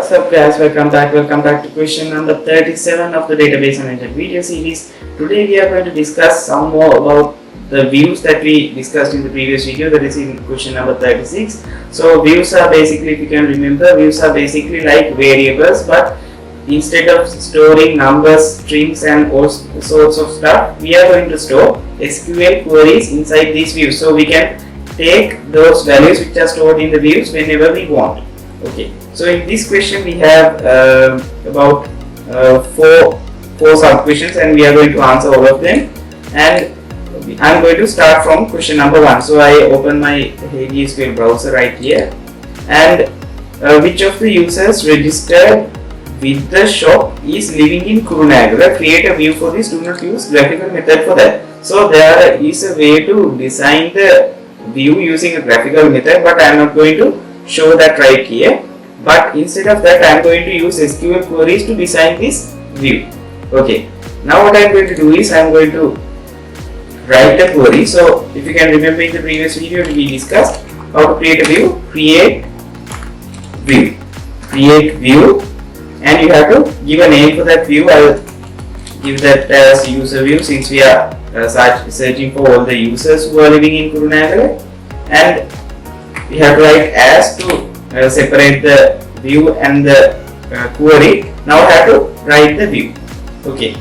What's up guys, welcome back to question number 37 of the database oriented video series. Today we are going to discuss some more about the views that we discussed in the previous video, that is in question number 36. So views are basically, if you can remember, views are basically like variables, but instead of storing numbers, strings and all sorts of stuff, we are going to store SQL queries inside these views. So we can take those values which are stored in the views whenever we want. Okay, so in this question we have about four sub questions, and we are going to answer all of them. And I'm going to start from question number 1. So I open my HDSQL browser right here, and which of the users registered with the shop is living in Kurunagala? Create a view for this. Do not use graphical method for that. So there is a way to design the view using a graphical method, but I am not going to show that right here. But instead of that, I am going to use SQL queries to design this view. Okay. Now what I am going to do is I am going to write a query. So if you can remember, in the previous video we discussed how to create a view. Create view, and you have to give a name for that view. I will give that as user view, since we are searching for all the users who are living in Kurunagala, and we have to write as to separate the view and the query. Now I have to write the view. Okay,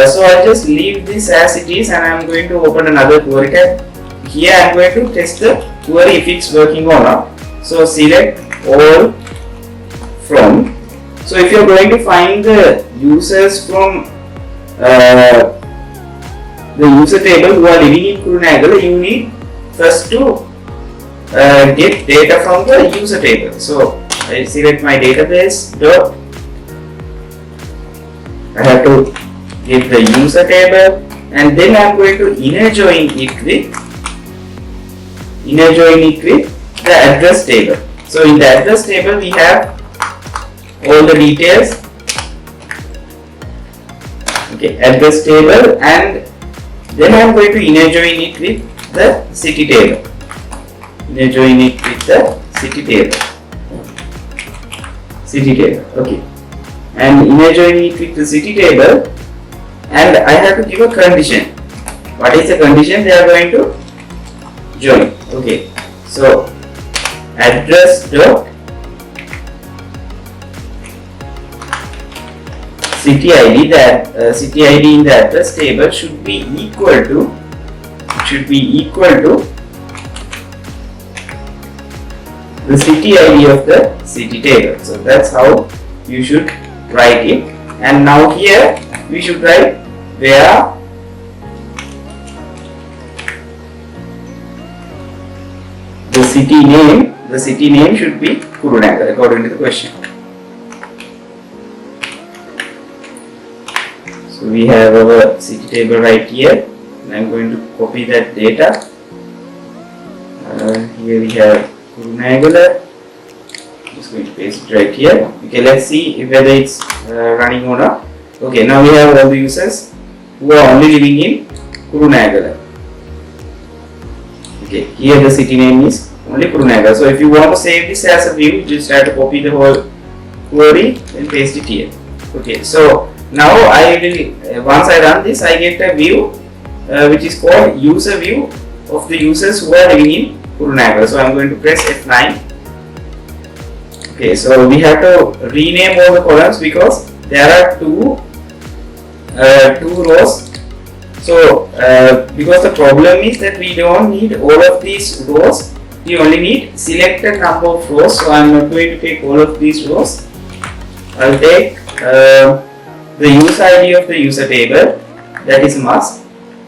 so I'll just leave this as it is, and I'm going to open another query tab. Here I'm going to test the query if it's working or not. So select all from. So if you're going to find the users from the user table who are living in Kurunagala, you need first to get data from the user table. So I select my database dot. I have to get the user table, and then I am going to inner join it with the address table. So in the address table we have all the details. Okay, address table, and then I am going to inner join it with the city table. Inner join it with the city table. Okay, and inner join it with the city table, and I have to give a condition. What is the condition? They are going to join. Okay, so address dot city ID, that city ID in the address table should be equal to the city ID of the city table. So that's how you should write it. And now here we should write where the city name should be Kurunagala according to the question. So we have our city table right here, and I am going to copy that data. Here we have Kurunagala. Just going to paste it right here. Okay, let's see whether it's running or not. Okay, now we have all the users who are only living in Kurunagala. Okay, here the city name is only Kurunagala. So if you want to save this as a view, just have to copy the whole query and paste it here. Okay, so now I will, once I run this, I get a view which is called user view of the users who are living in Kurunagala. So I am going to press F9. Okay, so we have to rename all the columns because there are two rows. So because the problem is that we don't need all of these rows, we only need selected number of rows. So I am not going to take all of these rows. I will take the user ID of the user table, that is must,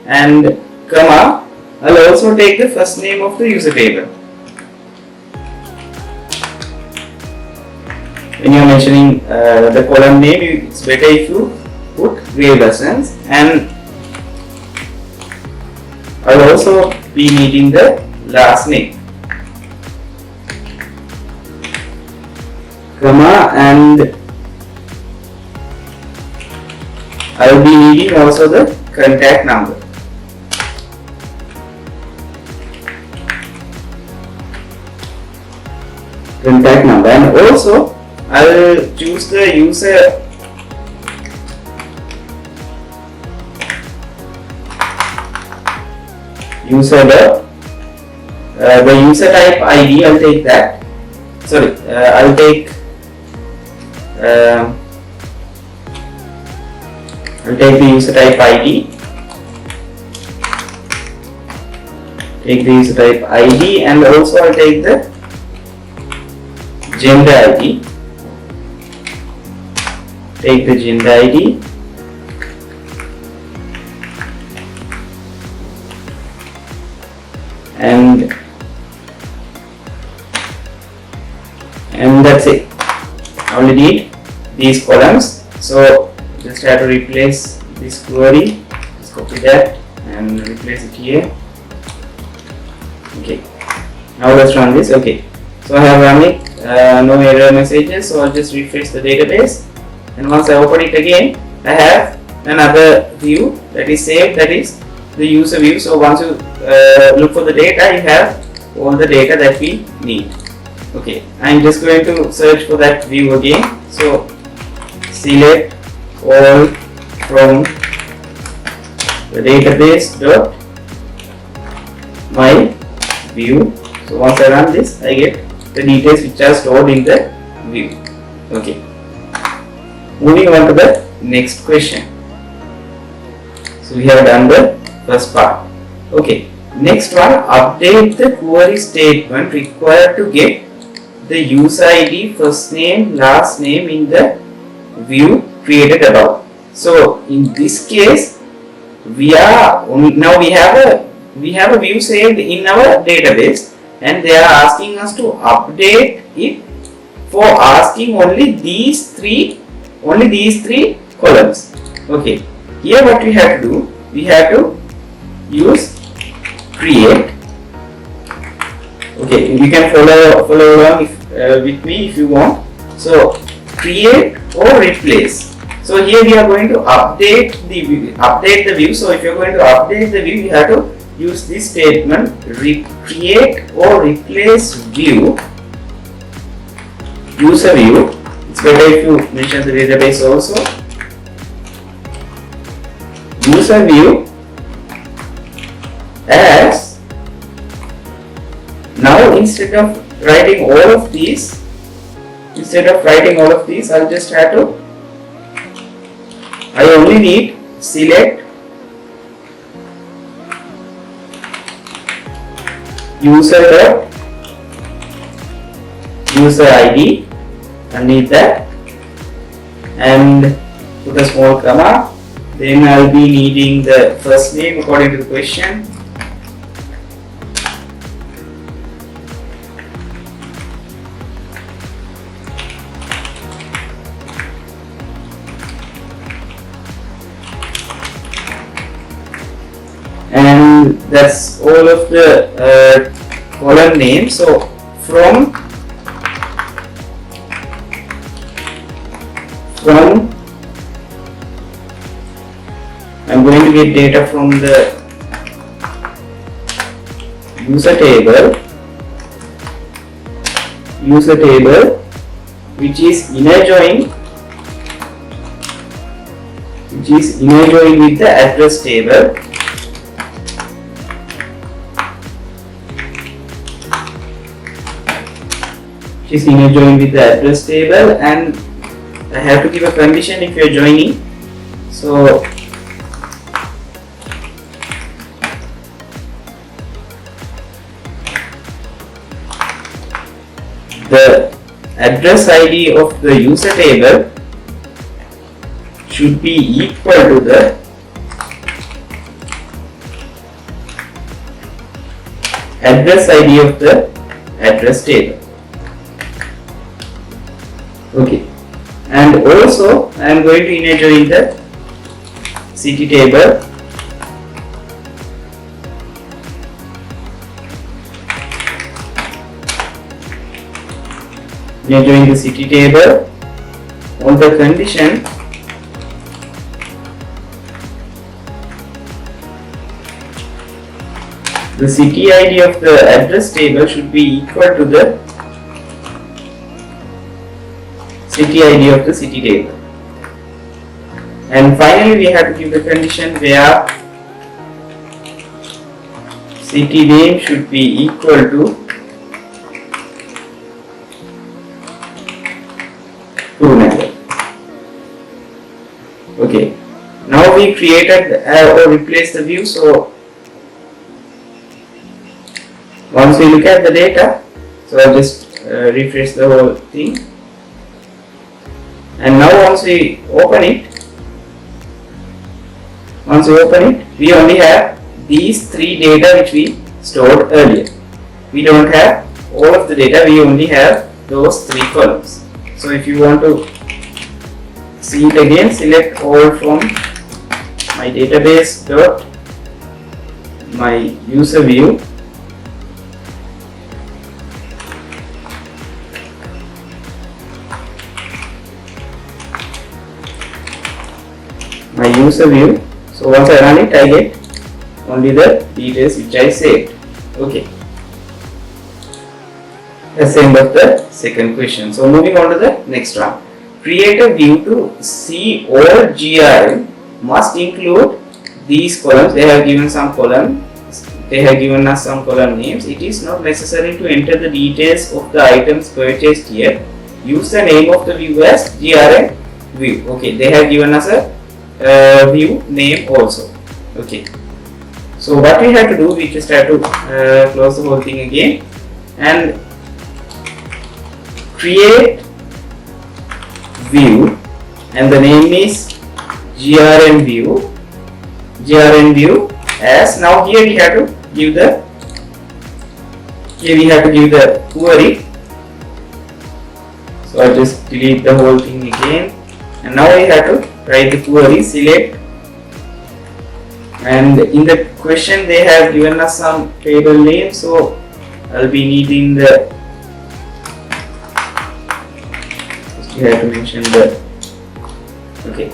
and comma, I will also take the first name of the user table. When you are mentioning the column name, it's better if you put grave lessons, and I will also be needing the last name, comma, and I will be needing also the contact number. And also I will choose the user the user type ID. I'll take that. Sorry, I'll take the user type ID. Take the user type ID, and also I'll take the gender ID. Take the gender ID. And that's it. I only need these columns, so just have to replace this query. Just copy that and replace it here. Okay, now let's run this. Okay, so I have run it, no error messages, so I'll just refresh the database, and once I open it again, I have another view that is saved, that is the user view. So once you look for the data, you have all the data that we need. Okay, I'm just going to search for that view again. So select all from the database dot my view. So once I run this, I get the details which are stored in the view. Okay, moving on to the next question. So we have done the first part. Okay, next one, update the query statement required to get the user ID, first name, last name in the view created above. So in this case, we have a view saved in our database, and they are asking us to update it for asking only these three columns. Okay, here what we have to do, we have to use create. Okay, you can follow along with me if you want. So create or replace. So here we are going to update the view. So if you are going to update the view, you have to use this statement: create or replace view, user view. It's better if you mention the database also. User view as, now instead of writing all of these, I'll just have to, I only need select user ID, I need that, and put a small comma. Then I'll be needing the first name according to the question. And that's all of the column names. So from I'm going to get data from the user table, which is inner join with the address table. And I have to give a condition if you are joining. So the address ID of the user table should be equal to the address ID of the address table. Okay, and also I am going to inner join the city table. Inner join the city table on the condition the city ID of the address table should be equal to the city ID of the city table. And finally we have to give the condition where city name should be equal to true number. Okay, now we created or replaced the view. So once we look at the data, so I'll just refresh the whole thing, and now once we open it, we only have these three data which we stored earlier. We don't have all of the data, we only have those three columns. So if you want to see it again, select all from my database dot my user view, So once I run it, I get only the details which I saved. Okay, that's the end of the second question. So moving on to the next one. Create a view to see all GRN must include these columns. They have given some column. They have given us some column names. It is not necessary to enter the details of the items purchased here. Use the name of the view as GRN view. Okay, they have given us a view name also. Okay, so what we have to do, we just have to close the whole thing again and create view, and the name is GRN view as. Now here we have to give the query. So I'll just delete the whole thing again, and now we have to write the query. Select, and in the question they have given us some table name, so I'll be needing the, you have to mention the, okay,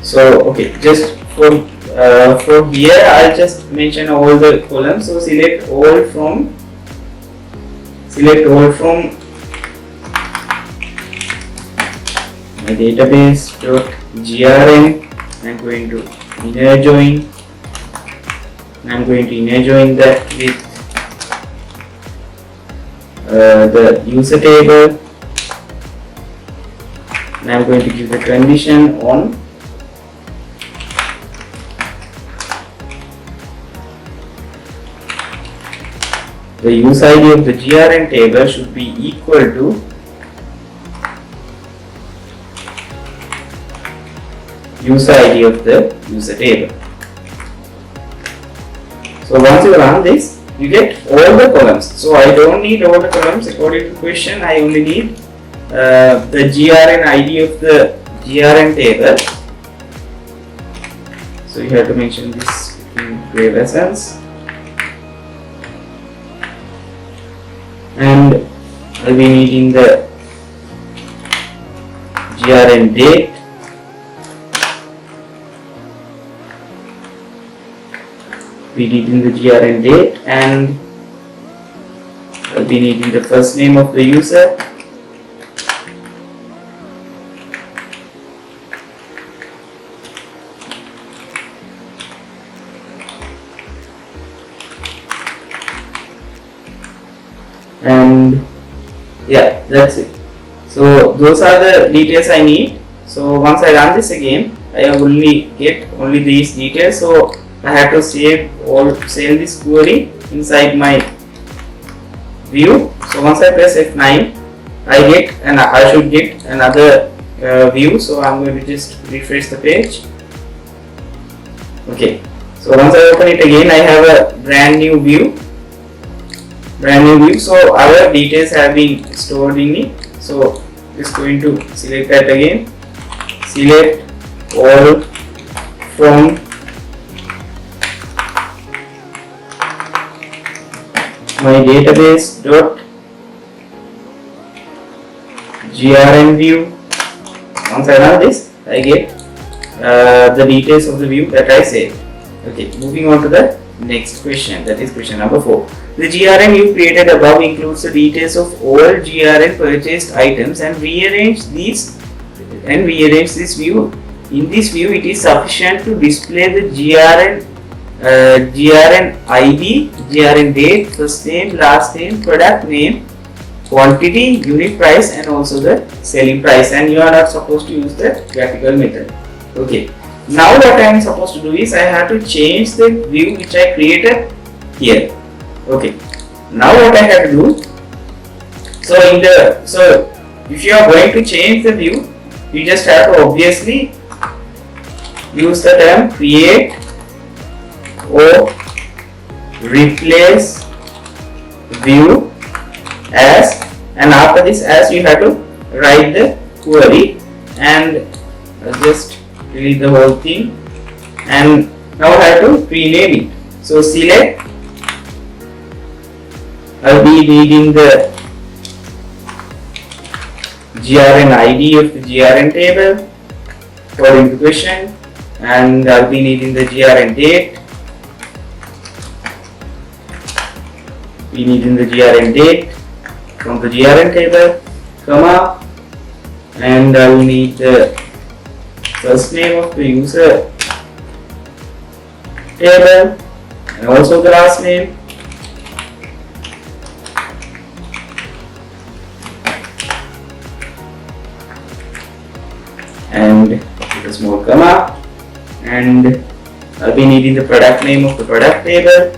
so okay, just from here I'll just mention all the columns. So select all from my database dot grn. I'm going to inner join. I'm going to inner join that with the user table, and I'm going to give the condition on the user ID of the GRN table should be equal to user ID of the user table. So once you run this, you get all the columns. So I don't need all the columns according to question. I only need the GRN ID of the GRN table. So you have to mention this in grave essence, and I'll be needing the GRN date. We need in the GRN date, and I'll be needing the first name of the user, and yeah, that's it. So those are the details I need. So once I run this again, I only get only these details. So I have to save this query inside my view. So once I press F9, I should get another view. So I'm going to just refresh the page. Okay, so once I open it again, I have a brand new view. So our details have been stored in it. So just going to select that again. Select all from my database dot grn view. Once I run this, I get the details of the view that I saved. Okay, moving on to the next question, that is question number 4. The GRN you created above includes the details of all GRN purchased items and rearrange this view. In this view, it is sufficient to display the GRN ID, GRN date, first name, last name, product name, quantity, unit price, and also the selling price, and you are not supposed to use the graphical method. Okay. Now what I am supposed to do is I have to change the view which I created here. Okay. Now what I have to do, so if you are going to change the view, you just have to obviously use the term create or replace view as, and after this as you have to write the query, and just delete the whole thing, and now I have to rename it. So select, I'll be needing the GRN ID of the GRN table according to question, and I'll be needing the GRN date. We needing the GRN date from the GRN table, comma, and I will need the first name of the user table and also the last name, and a small comma, and I'll be needing the product name of the product table,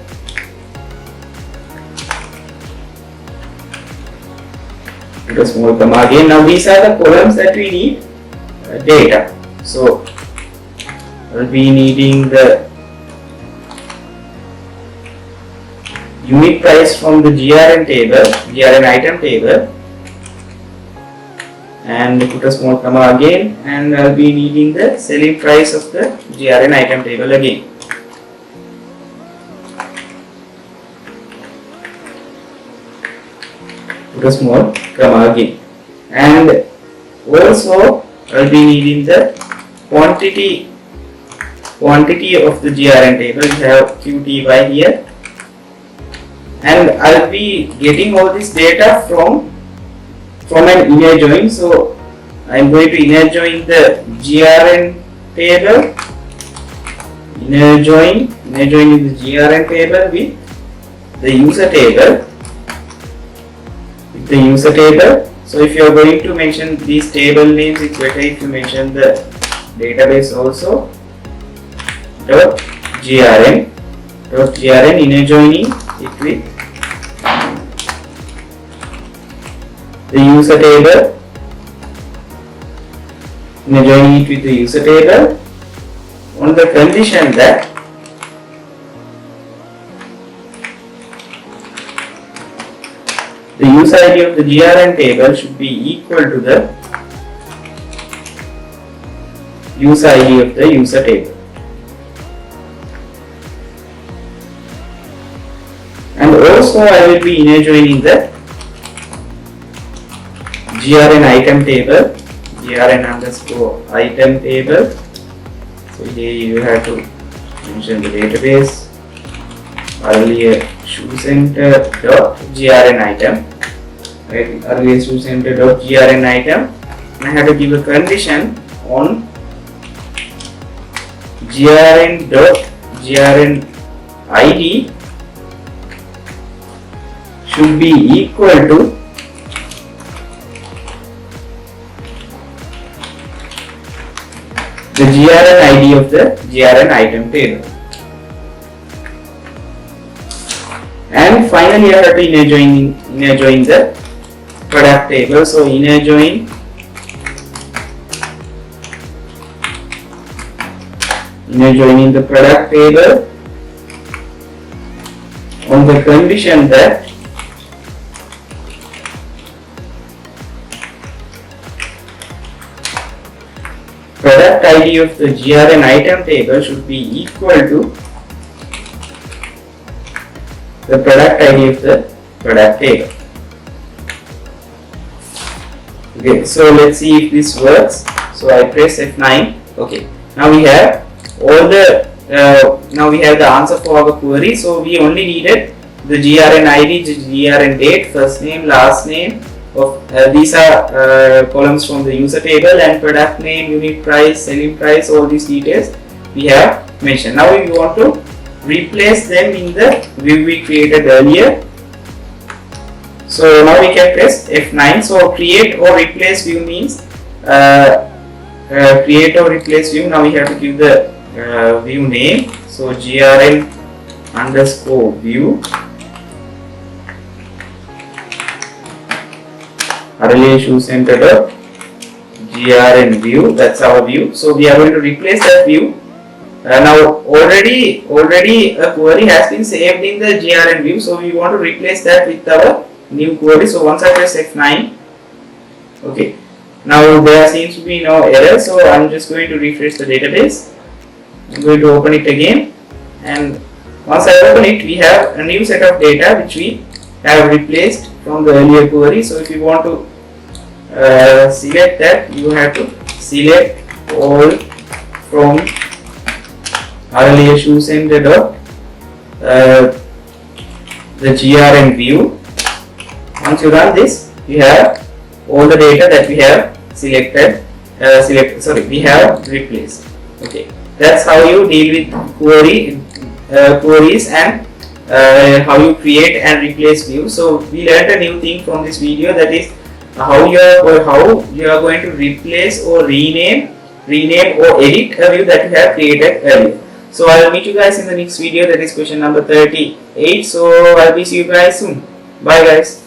a small comma again. Now these are the columns that we need data. So I'll be needing the unit price from the GRN table, GRN item table, and put a small comma again, and I'll be needing the selling price of the GRN item table again. Put a small comma again, and also I'll be needing the quantity of the GRN table. We have QTY here, and I'll be getting all this data from an inner join. So I'm going to inner join the GRN table, inner join the GRN table with the user table. So if you are going to mention these table names, it's better if you mention the database also. .grn inner joining it with the user table, inner joining it with the user table on the condition that the user ID of the GRN table should be equal to the user ID of the user table. And also I will be inner joining the GRN item table, GRN underscore item table. So here you have to mention the database, earlier shoe center dot GRN item, right? Earlier shoe center dot GRN item, and I have to give a condition on GRN dot GRN ID should be equal to the GRN ID of the GRN item table. And finally I have to inner join the product table. So inner join joining the product table on the condition that product ID of the GRN item table should be equal to the product ID of the product table. Okay, so let's see if this works. So I press F9. Okay, now we have all the now we have the answer for our query. So we only needed the GRN ID, the GRN date, first name, last name. These are columns from the user table, and product name, unit price, selling price, all these details we have mentioned. Now we want to replace them in the view we created earlier. So now we can press F9. So create or replace view means create or replace view. Now we have to give the view name. So grn underscore view. Arale Issue Center grn view. That's our view. So we are going to replace that view. Now already a query has been saved in the grn view. So we want to replace that with our new query. So once I press F9, okay, now there seems to be no error, so I'm just going to refresh the database. I'm going to open it again, and once I open it, we have a new set of data which we have replaced from the earlier query. So if you want to select that, you have to select all from RLA Issue Center the grn view. Once you run this, you have all the data that we have we have replaced. Okay, that's how you deal with queries and how you create and replace views. So we learned a new thing from this video, that is how you are going to replace or rename or edit a view that you have created earlier. So I will meet you guys in the next video, that is question number 38. So I will see you guys soon. Bye guys.